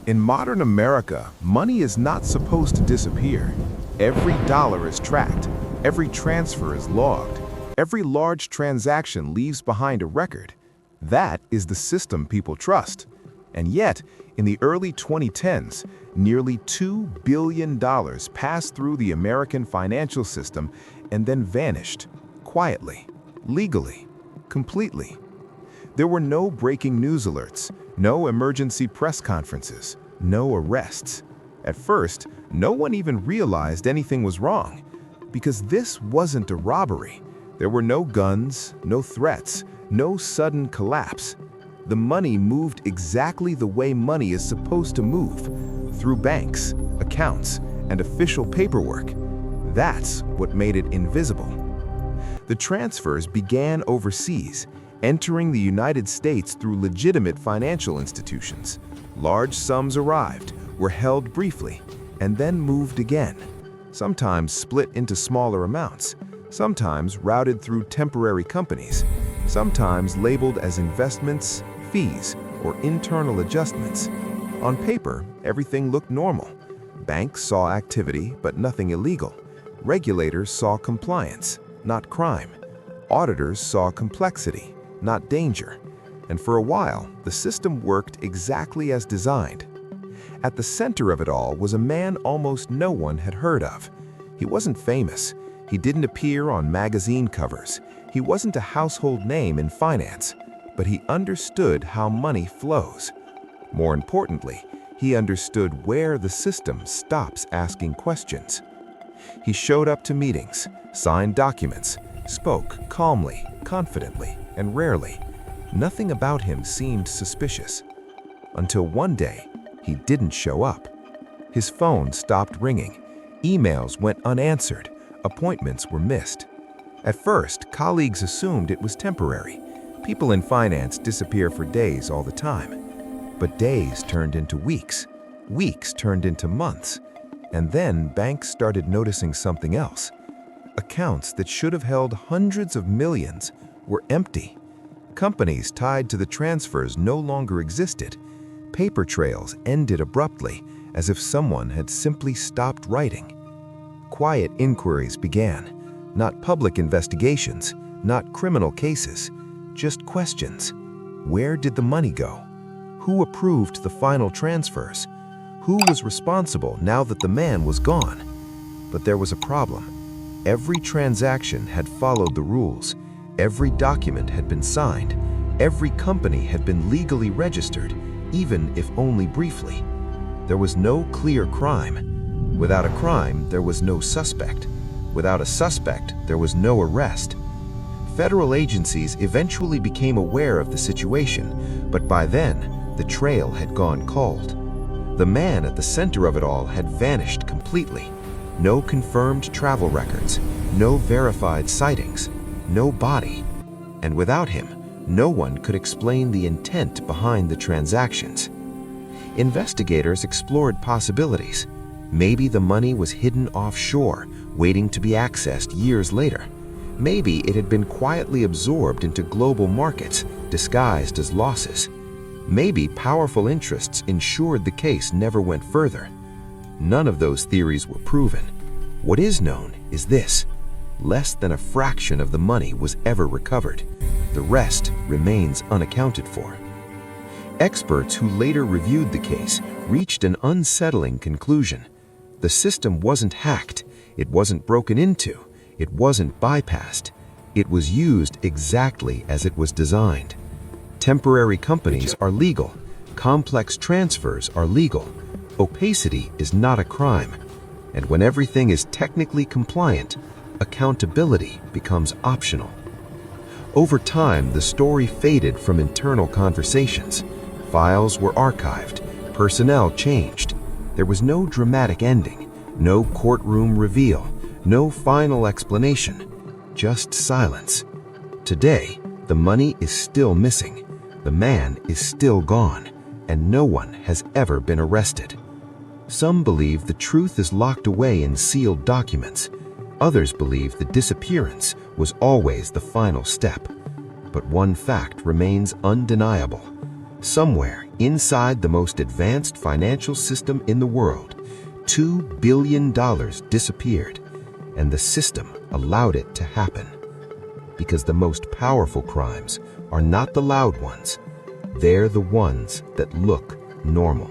In modern America, money is not supposed to disappear. Every dollar is tracked, every transfer is logged, every large transaction leaves behind a record. That is the system people trust. And yet, in the early 2010s, nearly $2 billion passed through the American financial system and then vanished, quietly, legally, completely. There were no breaking news alerts, no emergency press conferences, no arrests. At first, no one even realized anything was wrong, because this wasn't a robbery. There were no guns, no threats, no sudden collapse. The money moved exactly the way money is supposed to move, through banks, accounts, and official paperwork. That's what made it invisible. The transfers began overseas, entering the United States through legitimate financial institutions. Large sums arrived, were held briefly, and then moved again, sometimes split into smaller amounts, sometimes routed through temporary companies, sometimes labeled as investments, fees, or internal adjustments. On paper, everything looked normal. Banks saw activity, but nothing illegal. Regulators saw compliance, not crime. Auditors saw complexity, not danger. And for a while, the system worked exactly as designed. At the center of it all was a man almost no one had heard of. He wasn't famous. He didn't appear on magazine covers. He wasn't a household name in finance, but he understood how money flows. More importantly, he understood where the system stops asking questions. He showed up to meetings, signed documents, spoke calmly, confidently, and rarely. Nothing about him seemed suspicious. Until one day, he didn't show up. His phone stopped ringing. Emails went unanswered. Appointments were missed. At first, colleagues assumed it was temporary. People in finance disappear for days all the time. But days turned into weeks. Weeks turned into months. And then banks started noticing something else. Accounts that should have held hundreds of millions were empty. Companies tied to the transfers no longer existed. Paper trails ended abruptly, as if someone had simply stopped writing. Quiet inquiries began, not public investigations, not criminal cases, just questions. Where did the money go? Who approved the final transfers? Who was responsible now that the man was gone? But there was a problem. Every transaction had followed the rules. Every document had been signed. Every company had been legally registered, even if only briefly. There was no clear crime. Without a crime, there was no suspect. Without a suspect, there was no arrest. Federal agencies eventually became aware of the situation, but by then, the trail had gone cold. The man at the center of it all had vanished completely. No confirmed travel records, no verified sightings, no body. And without him, no one could explain the intent behind the transactions. Investigators explored possibilities. Maybe the money was hidden offshore, waiting to be accessed years later. Maybe it had been quietly absorbed into global markets, disguised as losses. Maybe powerful interests ensured the case never went further. None of those theories were proven. What is known is this: less than a fraction of the money was ever recovered. The rest remains unaccounted for. Experts who later reviewed the case reached an unsettling conclusion. The system wasn't hacked, it wasn't broken into, it wasn't bypassed. It was used exactly as it was designed. Temporary companies are legal. Complex transfers are legal. Opacity is not a crime. And when everything is technically compliant, accountability becomes optional. Over time, the story faded from internal conversations. Files were archived, personnel changed. There was no dramatic ending, no courtroom reveal, no final explanation, just silence. Today, the money is still missing. The man is still gone, and no one has ever been arrested. Some believe the truth is locked away in sealed documents. Others believe the disappearance was always the final step. But one fact remains undeniable. Somewhere inside the most advanced financial system in the world, $2 billion disappeared, and the system allowed it to happen. Because the most powerful crimes are not the loud ones, they're the ones that look normal.